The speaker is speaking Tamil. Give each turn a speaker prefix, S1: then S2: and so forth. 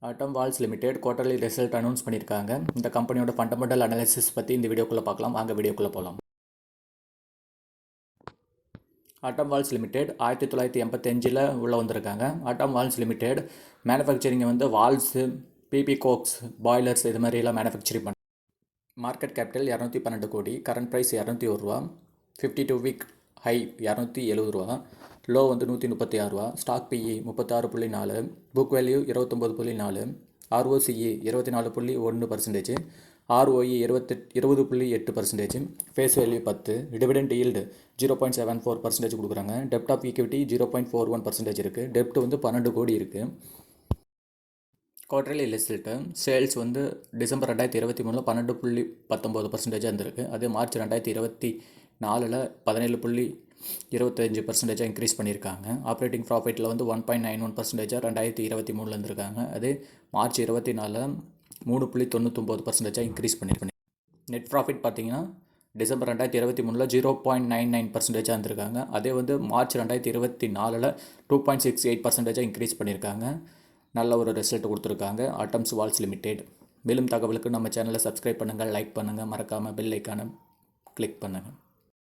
S1: ஆட்டம் valves limited quarterly result announce பண்ணியிருக்காங்க. இந்த கம்பெனியோட ஃபண்டமெண்டல் அனாலிசிஸ் பற்றி இந்த வீடியோக்குள்ளே பார்க்கலாம். வாங்க வீடியோக்குள்ளே போகலாம். ஆட்டம் வால்ஸ் லிமிடெட் 1985 உள்ளே வந்திருக்காங்க. ஆட்டம் வால்ஸ் லிமிடெட் மேனுஃபேக்சரிங்கை வந்து வால்ஸு, பிபி கோக்ஸ், பாய்லர்ஸ் இது மாதிரிலாம் மேனுஃபேக்சரிங் பண்ண. மார்க்கெட் கேபிட்டல் 212 கோடி, கரண்ட் ப்ரைஸ் 201 ரூபா, 52 வீக் ஹை 270 ரூபா, லோ வந்து 136 ரூபா, stock PE 36.4, book value 29.4, ROCE 24.1%, ROE 20.8%, face value 10, dividend yield 0.74% கொடுக்குறாங்க. டெப்ட் ஆஃப் ஈக்விட்டி 0.41% இருக்குது. டெப்ட் வந்து 12 கோடி இருக்குது. குவார்டர்லி ரிசல்ட்டு சேல்ஸ் வந்து டிசம்பர் 2023 12.19% இருந்திருக்கு. அது மார்ச் 2024 17.25% இன்க்ரீஸ் பண்ணியிருக்காங்க. ஆப்ரேட்டிங் ப்ராஃபிட்டில் வந்து 1.91% 2023 இருந்திருக்காங்க. அது மார்ச் 24 3.99% இன்க்ரீஸ் பண்ணியிருக்காங்க. நெட் ப்ராஃபிட் பார்த்தீங்கன்னா டிசம்பர் 2023 0.99% இருந்திருக்காங்க. அதே வந்து மார்ச் 2024 2.68% இன்க்ரீஸ் பண்ணியிருக்காங்க. நல்ல ஒரு ரிசல்ட் கொடுத்துருக்காங்க ஆட்டம்ஸ் வால்ஸ் லிமிடெட். மேலும் தகவலுக்கு நம்ம சேனலை சப்ஸ்கிரைப் பண்ணுங்கள், லைக் பண்ணுங்கள், மறக்காமல் பெல் ஐக்கானை கிளிக் பண்ணுங்கள்.